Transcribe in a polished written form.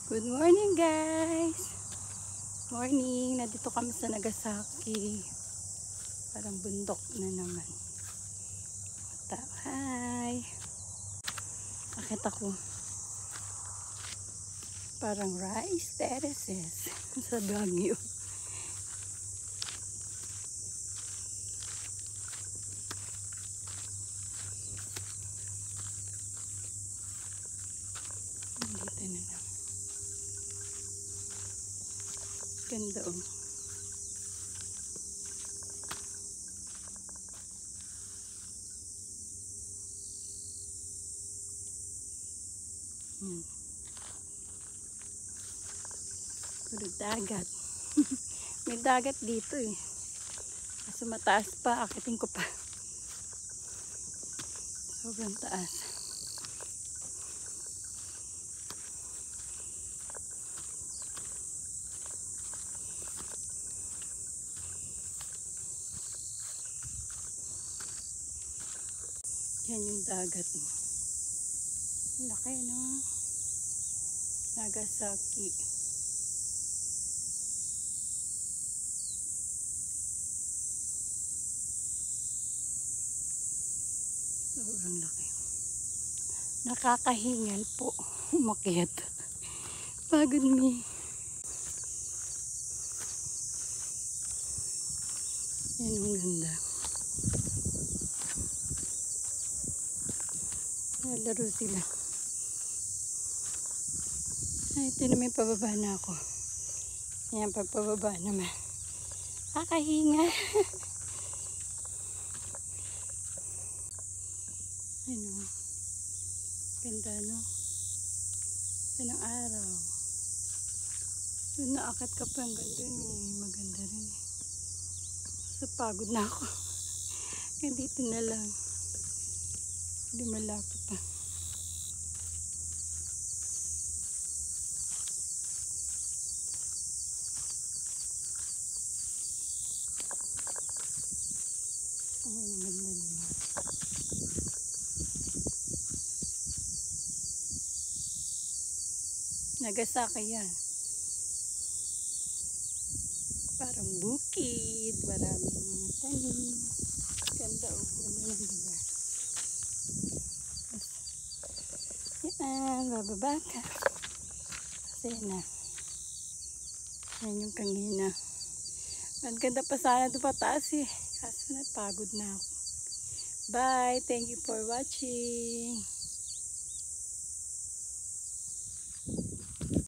Good morning guys! Morning! Nandito kami sa Nagasaki. Parang bundok na naman. Hi! Akit ako. Parang rice terraces sa Baguio. Dito na lang. Ganda oh. Puro dagat. May dagat dito eh. Kaso mataas pa. Akitin ko pa. Sobrang taas. Yan yung dagat. Laki no? Nagasaki. Sobrang laki. Nakakahingal po. Umakyat. Pagod me. Yan ang ganda. Nalaro sila. Ay, ito naman pababa na ako. Yan, pagpababa naman. Kakahinga. Ano? Ganda, no? Yan ang araw. Doon naakat ka pa hanggang doon eh. Maganda rin eh. So, pagod na ako. Nandito na lang. Hindi malapit pa. Ang ganda naman. Nagasaki yan. Parang bukid. Maraming mga tanim. Ganda o. Ganda ng lugar. Yan. Bababa ka. Kasi na. Yan yung kanina. Ang ganda pa sana ito pataas eh. Kaso napagod na ako. Bye. Thank you for watching.